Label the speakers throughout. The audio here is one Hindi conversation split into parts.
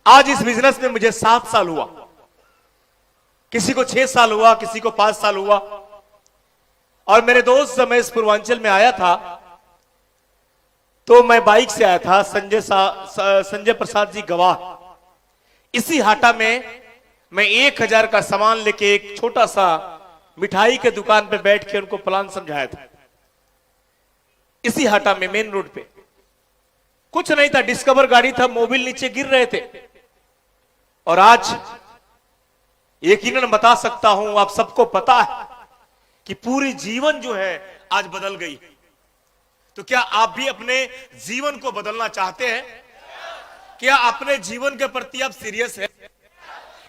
Speaker 1: आज इस बिजनेस में मुझे 7 साल हुआ, किसी को 6 साल हुआ, किसी को 5 साल हुआ। और मेरे दोस्त जब मैं इस पूर्वांचल में आया था तो मैं बाइक से आया था, संजय प्रसाद जी गवाह। इसी हाटा में मैं 1000 का सामान लेके एक छोटा सा मिठाई के दुकान पे बैठ के उनको प्लान समझाया था। इसी हाटा में मेन रोड पे कुछ नहीं था, डिस्कवर गाड़ी था, मोबिल नीचे गिर रहे थे। और आज यकीनन बता सकता हूं, आप सबको पता है कि पूरी जीवन जो है आज बदल गई। तो क्या आप भी अपने जीवन को बदलना चाहते हैं? क्या अपने जीवन के प्रति आप सीरियस हैं?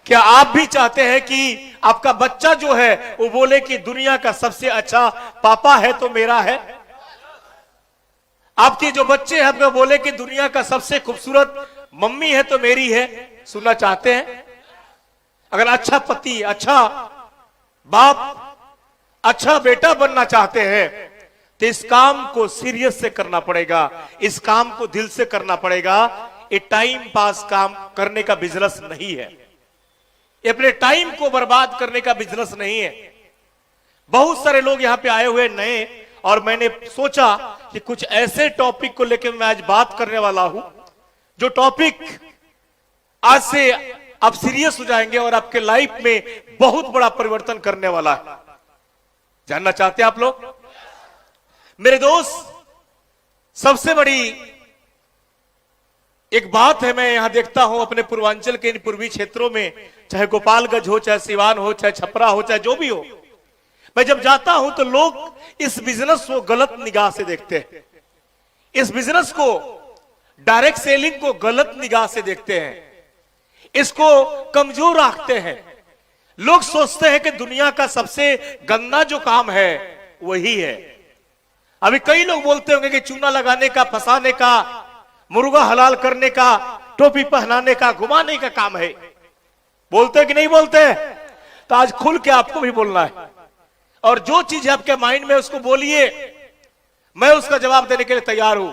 Speaker 1: क्या आप भी चाहते हैं कि आपका बच्चा जो है वो बोले कि दुनिया का सबसे अच्छा पापा है तो मेरा है? आपके जो बच्चे हैं आपको बोले कि दुनिया का सबसे खूबसूरत मम्मी है तो मेरी है? सुनना चाहते हैं? अगर अच्छा पति, अच्छा बाप, अच्छा बेटा बनना चाहते हैं तो इस काम को सीरियस से करना पड़ेगा, इस काम को दिल से करना पड़ेगा। ये टाइम पास काम करने का बिजनेस नहीं है, ये अपने टाइम को बर्बाद करने का बिजनेस नहीं है। बहुत सारे लोग यहां पे आए हुए नए, और मैंने सोचा कि कुछ ऐसे टॉपिक को लेकर मैं आज बात करने वाला हूं, जो टॉपिक आज से आप सीरियस हो जाएंगे और आपके लाइफ में बहुत बड़ा परिवर्तन करने वाला है। जानना चाहते हैं आप लोग? मेरे दोस्त, सबसे बड़ी एक बात है, मैं यहां देखता हूं अपने पूर्वांचल के इन पूर्वी क्षेत्रों में, चाहे गोपालगंज हो, चाहे सिवान हो, चाहे छपरा हो, चाहे जो भी हो, मैं जब जाता हूं तो लोग इस बिजनेस को गलत निगाह से देखते हैं। इस बिजनेस को, डायरेक्ट सेलिंग को गलत निगाह से देखते हैं, इसको कमजोर आंकते हैं। लोग सोचते हैं कि दुनिया का सबसे गंदा जो काम है वही है। अभी कई लोग बोलते होंगे कि चूना लगाने का, फंसाने का, मुर्गा हलाल करने का, टोपी पहनाने का, घुमाने का काम है। बोलते हैं कि नहीं बोलते? तो आज खुल के आपको भी बोलना है, और जो चीज आपके माइंड में उसको बोलिए, मैं उसका जवाब देने के लिए तैयार हूं।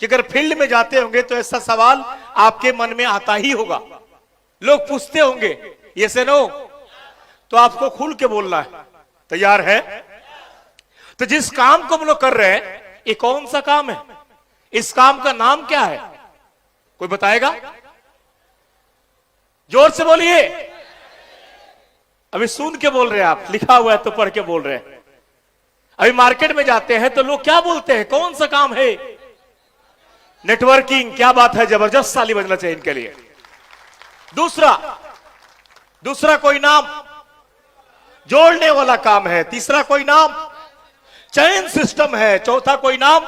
Speaker 1: कि अगर फील्ड में जाते होंगे तो ऐसा सवाल आपके मन में आता ही होगा, लोग पूछते होंगे ये से नो, तो आपको खुल के बोलना है। तैयार है? तो जिस काम को हम लोग कर रहे हैं, ये कौन सा काम है? इस काम का नाम क्या है? कोई बताएगा? जोर से बोलिए। अभी सुन के बोल रहे हैं आप, लिखा हुआ है तो पढ़ के बोल रहे हैं। अभी मार्केट में जाते हैं तो लोग क्या बोलते हैं? कौन सा काम है? नेटवर्किंग। क्या बात है, जबरदस्त ताली बजना चाहिए इनके लिए। दूसरा कोई नाम जोड़ने वाला काम है। तीसरा कोई नाम चैन सिस्टम है। चौथा कोई नाम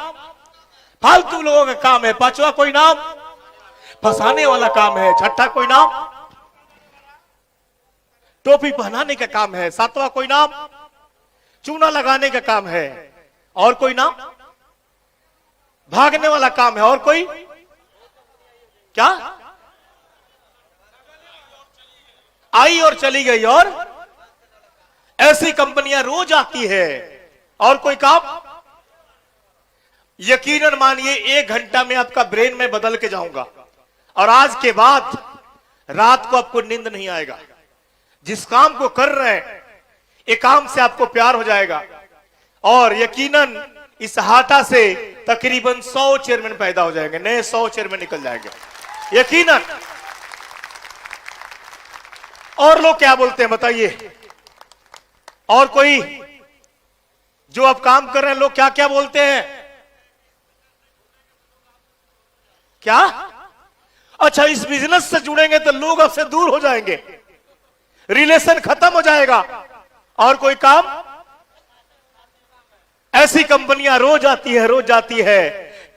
Speaker 1: फालतू लोगों का काम है। पांचवा कोई नाम फंसाने वाला काम है। छठा कोई नाम टोपी पहनाने का काम है। सातवां कोई नाम चूना लगाने का काम है। और कोई नाम भागने वाला काम है। और कोई क्या? आई और चली गई। और ऐसी कंपनियां रोज आती है। और कोई काम? यकीनन मानिए 1 घंटा में आपका ब्रेन में बदल के जाऊंगा, और आज के बाद रात को आपको नींद नहीं आएगा। जिस काम को कर रहे हैं, एक काम से आपको प्यार हो जाएगा। और यकीनन इस हाटा से तकरीबन 100 चेयरमैन पैदा हो जाएंगे, नए 100 चेयरमैन निकल जाएंगे यकीनन। और लोग क्या बोलते हैं बताइए? और कोई जो आप काम कर रहे हैं, लोग क्या क्या बोलते हैं? क्या? अच्छा, इस बिजनेस से जुड़ेंगे तो लोग आपसे दूर हो जाएंगे, रिलेशन खत्म हो जाएगा। और कोई काम? ऐसी कंपनियां रोज आती है, रोज आती है।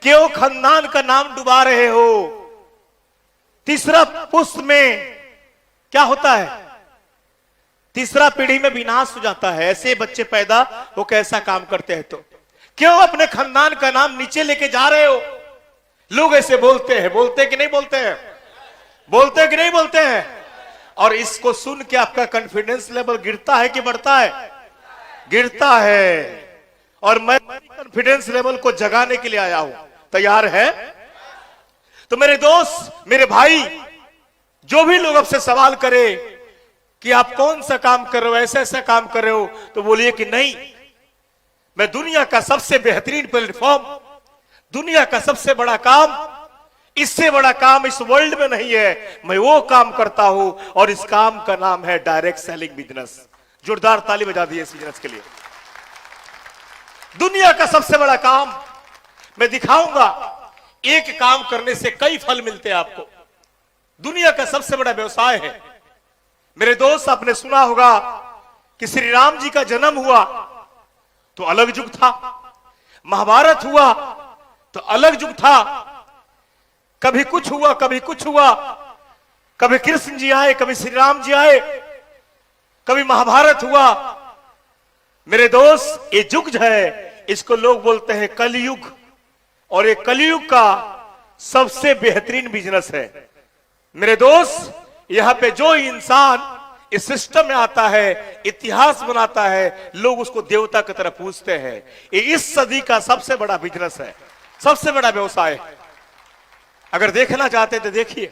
Speaker 1: क्यों खानदान का नाम डुबा रहे हो? तीसरा पुष्ट में क्या होता है? तीसरा पीढ़ी में विनाश हो जाता है। ऐसे बच्चे पैदा हो कैसा काम करते हैं? तो क्यों अपने खानदान का नाम नीचे लेके जा रहे हो? लोग ऐसे बोलते हैं। बोलते कि नहीं बोलते हैं? बोलते कि नहीं बोलते हैं? और इसको सुन के आपका कॉन्फिडेंस लेवल गिरता है कि बढ़ता है? गिरता है। और मैं कॉन्फिडेंस लेवल को जगाने के लिए आया हूं। तैयार है? तो मेरे दोस्त, मेरे भाई, जो भी लोग आपसे सवाल करे कि आप कौन सा काम कर रहे हो, ऐसा ऐसा काम कर रहे हो, तो बोलिए कि नहीं, मैं दुनिया का सबसे बेहतरीन प्लेटफॉर्म, दुनिया का सबसे बड़ा काम, इससे बड़ा काम इस वर्ल्ड में नहीं है, मैं वो काम करता हूं और इस काम का नाम है डायरेक्ट सेलिंग बिजनेस। जोरदार ताली बजा दी इस बिजनेस के लिए। दुनिया का सबसे बड़ा काम मैं दिखाऊंगा, एक काम करने से कई फल मिलते हैं आपको। दुनिया का सबसे बड़ा व्यवसाय है। मेरे दोस्त, आपने सुना होगा कि श्री राम जी का जन्म हुआ तो अलग युग था, महाभारत हुआ तो अलग युग था, कभी कुछ हुआ कभी कुछ हुआ, कभी कृष्ण जी आए कभी श्री राम जी आए, कभी महाभारत हुआ। मेरे दोस्त, ये युग है, इसको लोग बोलते हैं कलयुग, और ये कलयुग का सबसे बेहतरीन बिजनेस है। मेरे दोस्त, यहां पे जो इंसान इस सिस्टम में आता है, इतिहास बनाता है, लोग उसको देवता की तरह पूछते हैं। ये इस सदी का सबसे बड़ा बिजनेस है, सबसे बड़ा व्यवसाय है। अगर देखना चाहते हैं तो देखिए,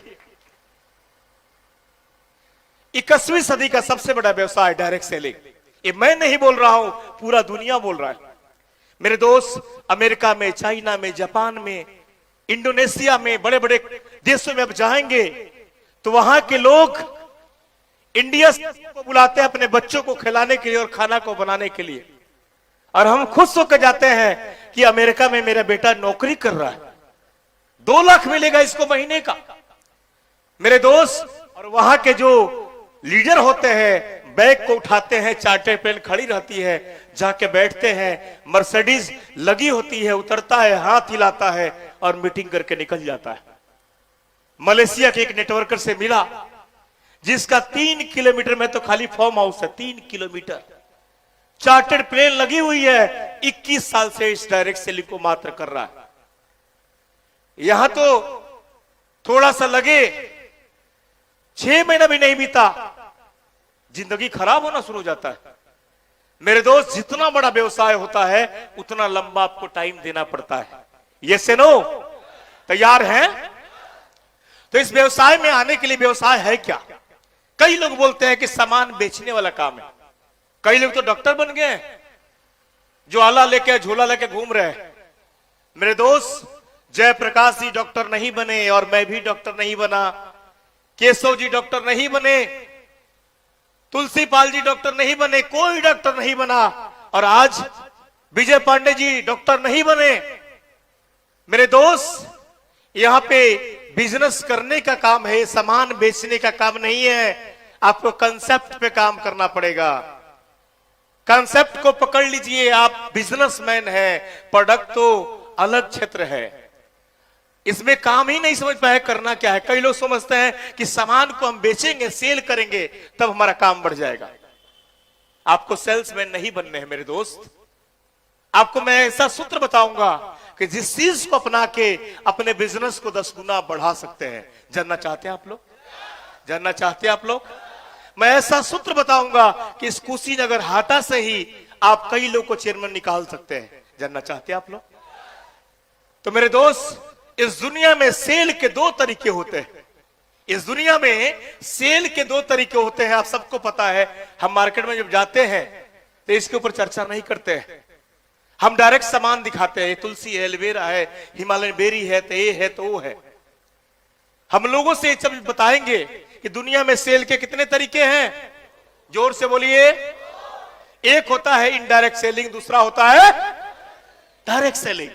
Speaker 1: 21वीं सदी का सबसे बड़ा व्यवसाय डायरेक्ट सेलिंग। ये मैं नहीं बोल रहा हूं, पूरा दुनिया बोल रहा है। मेरे दोस्त, अमेरिका में, चाइना में, जापान में, इंडोनेशिया में, बड़े बड़े देशों में आप जाएंगे तो वहां के लोग इंडिया को बुलाते हैं अपने बच्चों को खिलाने के लिए और खाना को बनाने के लिए, और हम खुश होकर जाते हैं कि अमेरिका में मेरा बेटा नौकरी कर रहा है, 2 लाख मिलेगा इसको महीने का। मेरे दोस्त, और वहां के जो लीडर होते हैं, बैग को उठाते हैं, चार्टर प्लेन खड़ी रहती है, जाके बैठते हैं, मर्सिडीज लगी होती है, उतरता है, हाथ हिलाता है और मीटिंग करके निकल जाता है। मलेशिया के एक नेटवर्कर से मिला जिसका 3 किलोमीटर में तो खाली फार्म हाउस है, 3 किलोमीटर, चार्टर्ड प्लेन लगी हुई है, 21 साल से इस डायरेक्ट सेलिंग को मात्र कर रहा है। यहां तो थोड़ा सा लगे 6 महीना भी नहीं बीता, जिंदगी खराब होना शुरू हो जाता है। मेरे दोस्त, जितना बड़ा व्यवसाय होता है उतना लंबा आपको टाइम देना पड़ता है। ये से नो तैयार हैं? तो इस व्यवसाय में आने के लिए, व्यवसाय है क्या? कई लोग बोलते हैं कि सामान बेचने वाला काम है। कई लोग तो डॉक्टर बन गए जो आला लेके झोला लेके घूम रहे हैं। मेरे दोस्त, जयप्रकाश जी डॉक्टर नहीं बने और मैं भी डॉक्टर नहीं बना, केशव जी डॉक्टर नहीं बने, तुलसी पाल जी डॉक्टर नहीं बने, कोई डॉक्टर नहीं बना, और आज विजय पांडे जी डॉक्टर नहीं बने। मेरे दोस्त, यहां पे बिजनेस करने का काम है, सामान बेचने का काम नहीं है। आपको कंसेप्ट पे काम करना पड़ेगा। कंसेप्ट को पकड़ लीजिए, आप बिजनेसमैन हैं। प्रोडक्ट तो अलग क्षेत्र है, इसमें काम ही नहीं समझ पाए करना क्या है। कई लोग समझते हैं कि सामान को हम बेचेंगे, सेल करेंगे, तब हमारा काम बढ़ जाएगा। आपको सेल्समैन नहीं बनने हैं मेरे दोस्त। आपको मैं ऐसा सूत्र बताऊंगा कि जिस चीज को अपना के अपने बिजनेस को 10 गुना बढ़ा सकते हैं। जानना चाहते हैं आप लोग? जानना चाहते हैं आप लोग? मैं ऐसा सूत्र बताऊंगा कि इस कुशीनगर हाटा से ही आप कई लोग को चेयरमैन निकाल सकते हैं। जानना चाहते हैं आप लोग? तो मेरे दोस्त, इस दुनिया में सेल के 2 तरीके होते हैं। इस दुनिया में सेल के 2 तरीके होते हैं, आप सबको पता है। हम मार्केट में जब जाते हैं तो इसके ऊपर चर्चा नहीं करते हैं, हम डायरेक्ट सामान दिखाते हैं। तुलसी है, एलोवेरा है, हिमालयन बेरी है, तो ये है तो वो है। हम लोगों से सब बताएंगे कि दुनिया में सेल के कितने तरीके हैं। जोर से बोलिए। एक होता है इनडायरेक्ट सेलिंग, दूसरा होता है डायरेक्ट सेलिंग।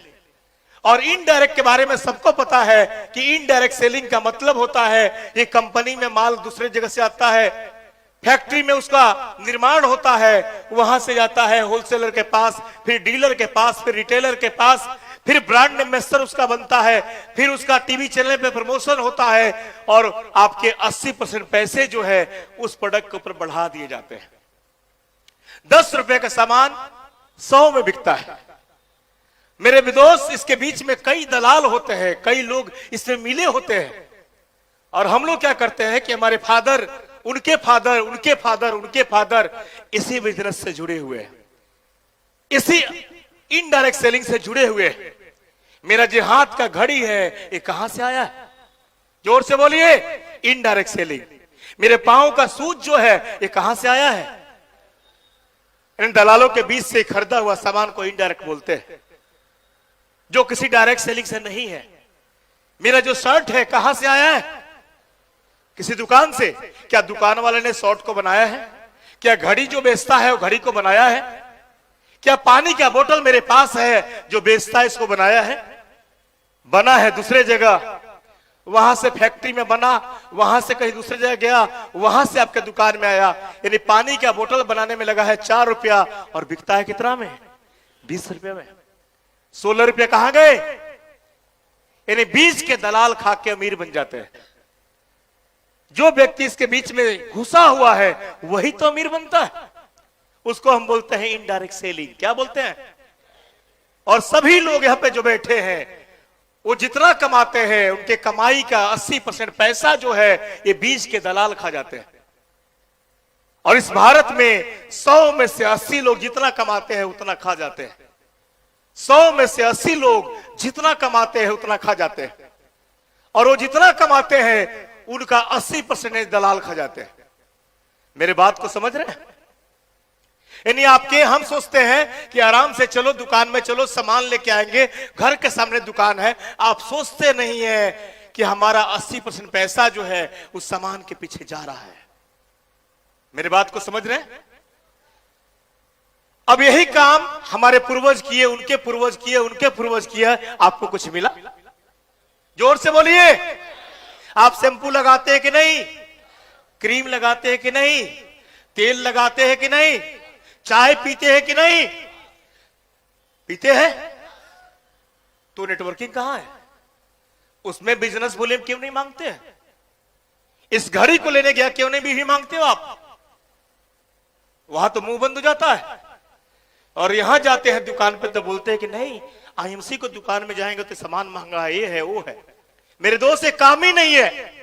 Speaker 1: और इनडायरेक्ट के बारे में सबको पता है कि इनडायरेक्ट सेलिंग का मतलब होता है ये कंपनी में माल दूसरे जगह से आता है, फैक्ट्री में उसका निर्माण होता है, वहां से जाता है होलसेलर के पास, फिर डीलर के पास, फिर रिटेलर के पास, फिर ब्रांड एम्बेसडर उसका बनता है, फिर उसका टीवी चैनल पे प्रमोशन होता है, और आपके 80% पैसे जो है उस प्रोडक्ट के ऊपर बढ़ा दिए जाते हैं। 10 रुपए का सामान 100 में बिकता है। मेरे दोस्त, इसके बीच में कई दलाल होते हैं, कई लोग इसमें मिले होते हैं। और हम लोग क्या करते हैं कि हमारे फादर, उनके फादर, उनके फादर, उनके फादर इसी बिजनेस से जुड़े हुए हैं, इसी इनडायरेक्ट सेलिंग से जुड़े हुए हैं। मेरा जो हाथ का घड़ी है ये कहां से आया है? जोर से बोलिए। Indirect selling. मेरे पांव का सूज जो है ये कहां से आया है? इन दलालों के बीच से खरीदा हुआ सामान को इनडायरेक्ट बोलते हैं, जो किसी डायरेक्ट सेलिंग से नहीं है। मेरा जो शर्ट है कहां से आया है? किसी दुकान से। क्या दुकान वाले ने शर्ट को बनाया है? क्या घड़ी जो बेचता है वो घड़ी को बनाया है? क्या पानी का बोतल मेरे पास है जो बेचता है इसको बनाया है? बना है दूसरे जगह, वहां से फैक्ट्री में बना, वहां से कहीं दूसरी जगह गया, वहां से आपके दुकान में आया। यानी पानी का बोतल बनाने में लगा है 4 रुपया और बिकता है कितना में? 20 रुपया में। 16 रुपया कहां गए? यानी बीच के दलाल खा के अमीर बन जाते हैं। जो व्यक्ति इसके बीच में घुसा हुआ है वही तो अमीर बनता है। उसको हम बोलते हैं इनडायरेक्ट सेलिंग। क्या बोलते हैं? और सभी लोग यहां पे जो बैठे हैं वो जितना कमाते हैं उनके कमाई का 80% पैसा जो है ये बीच के दलाल खा जाते हैं। और इस भारत में 100 में से 80 लोग जितना कमाते हैं उतना खा जाते हैं। 100 में से 80 लोग जितना कमाते हैं उतना खा जाते हैं। और वो जितना कमाते हैं उनका 80% दलाल खा जाते हैं। मेरे बात को समझ रहे हैं? यानी आपके हम सोचते हैं कि आराम से चलो दुकान में, चलो सामान लेके आएंगे, घर के सामने दुकान है। आप सोचते नहीं है कि हमारा 80% पैसा जो है उस सामान के पीछे जा रहा है। मेरे बात को समझ रहे हैं? अब यही काम हमारे पूर्वज किए, उनके पूर्वज किए, उनके पूर्वज किया। आपको कुछ मिला? जोर से बोलिए। आप शैंपू लगाते हैं कि नहीं? क्रीम लगाते हैं कि नहीं? तेल लगाते हैं कि नहीं? चाय पीते हैं कि नहीं? पीते हैं। तो नेटवर्किंग कहां है? उसमें बिजनेस वॉल्यूम क्यों नहीं मांगते हैं? इस घड़ी को लेने गया क्यों नहीं भी मांगते हो आप? वहां तो मुंह बंद हो जाता है। और यहां जाते हैं दुकान पे तो बोलते हैं कि नहीं, आईएमसी को दुकान में जाएंगे तो सामान महंगा है, ये है वो है। मेरे दोस्त, ये काम ही नहीं है।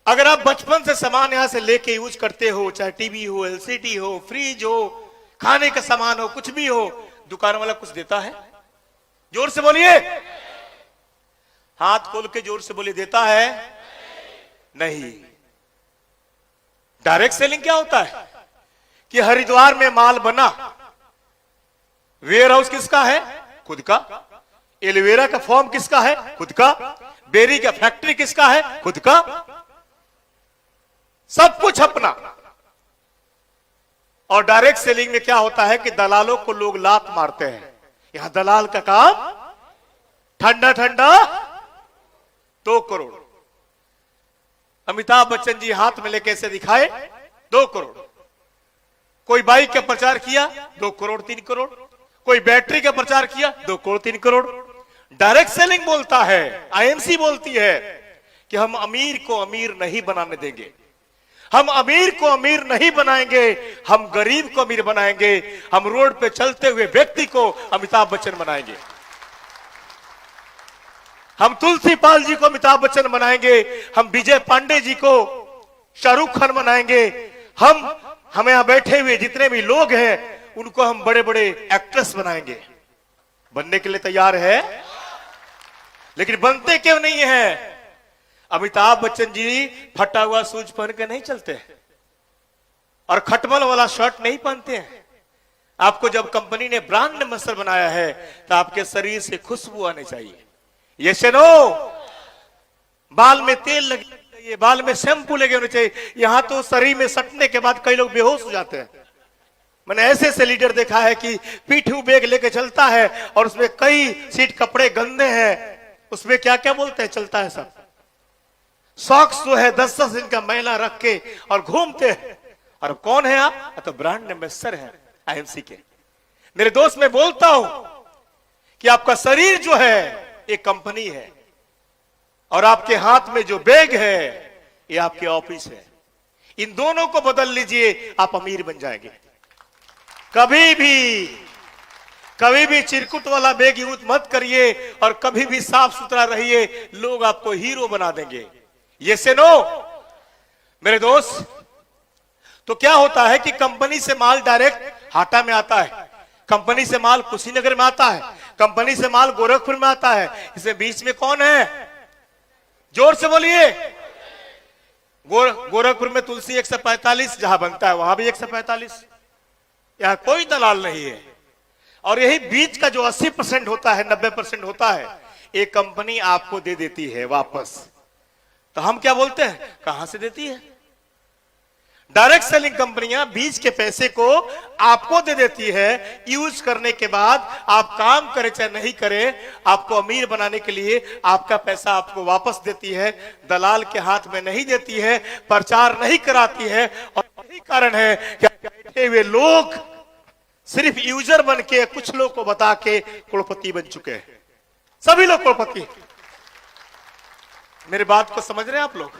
Speaker 1: अगर आप बचपन से सामान यहां से लेके यूज करते हो, चाहे टीवी हो, एलसीडी हो, फ्रिज हो, खाने का सामान हो, कुछ भी हो, दुकान वाला कुछ देता है? जोर से बोलिए। हाथ खोल के जोर से बोलिए, देता है? नहीं। डायरेक्ट सेलिंग क्या होता है कि हरिद्वार में माल बना, वेयर हाउस किसका है? खुद का। एलोवेरा का फॉर्म किसका है? खुद का। बेरी का फैक्ट्री किसका है? खुद का। सब कुछ अपना। और डायरेक्ट सेलिंग में क्या होता है कि दलालों को लोग लात मारते हैं। यहां दलाल का काम ठंडा ठंडा 2 करोड़। अमिताभ बच्चन जी हाथ में लेके ऐसे दिखाए 2 करोड़। कोई बाइक का प्रचार किया 2 करोड़ 3 करोड़। कोई बैटरी का प्रचार किया 2 करोड़ 3 करोड़। डायरेक्ट सेलिंग बोलता है, आईएमसी बोलती है कि हम अमीर को अमीर नहीं बनाने देंगे, हम अमीर को अमीर नहीं बनाएंगे, हम गरीब को अमीर बनाएंगे, हम रोड पे चलते हुए व्यक्ति को अमिताभ बच्चन बनाएंगे, हम तुलसी पाल जी को अमिताभ बच्चन बनाएंगे, हम विजय पांडे जी को शाहरुख खान बनाएंगे, हम यहां बैठे हुए जितने भी लोग हैं उनको हम बड़े बड़े एक्ट्रेस बनाएंगे। बनने के लिए तैयार है, लेकिन बनते क्यों नहीं है? अमिताभ बच्चन जी फटा हुआ शूज पहन के नहीं चलते और खटमल वाला शर्ट नहीं पहनते हैं। आपको जब कंपनी ने ब्रांड एम्बेसडर बनाया है तो आपके शरीर से खुशबू आनी चाहिए। ये सुनो, बाल में तेल लगे चाहिए, बाल में शैम्पू लगे होने चाहिए। यहां तो शरीर में सटने के बाद कई लोग बेहोश हो जाते हैं। मैंने ऐसे ऐसे लीडर देखा है कि पीठू बैग लेके चलता है और उसमें कई सीट कपड़े गंदे हैं, उसमें क्या क्या बोलते हैं, चलता है सब। सॉक्स जो है 10-10 दिन का मैला रख के और घूमते हैं। और कौन है आप? तो ब्रांड एम्बेसडर है आईएमसी के। मेरे दोस्त, मैं बोलता हूं कि आपका शरीर जो है एक कंपनी है और आपके हाथ में जो बैग है ये आपके ऑफिस है। इन दोनों को बदल लीजिए, आप अमीर बन जाएंगे। कभी भी चिरकुट वाला बैग यूज मत करिए और कभी भी साफ सुथरा रहिए, लोग आपको हीरो बना देंगे। ये से नो मेरे दोस्त। तो क्या होता है कि कंपनी से माल डायरेक्ट हाटा में आता है, कंपनी से माल कुशीनगर में आता है, कंपनी से माल गोरखपुर में आता है। इसमें बीच में कौन है? जोर से बोलिए। गोरखपुर में तुलसी 145 जहां बनता है वहां भी 145। यहां कोई दलाल नहीं है। और यही बीच का जो 80% होता है, 90% होता है, एक कंपनी आपको दे देती है वापस। तो हम क्या बोलते हैं, कहां से देती है? डायरेक्ट सेलिंग कंपनियां बीज के पैसे को आपको दे देती है। यूज करने के बाद आप काम करें चाहे नहीं करें, आपको अमीर बनाने के लिए आपका पैसा आपको वापस देती है। दलाल के हाथ में नहीं देती है, प्रचार नहीं कराती है। और यही कारण है कि बैठे हुए लोग सिर्फ यूजर बन के कुछ लोग को बता के करोड़पति बन चुके हैं। सभी लोग करोड़पति। मेरी बात को समझ रहे हैं आप लोग?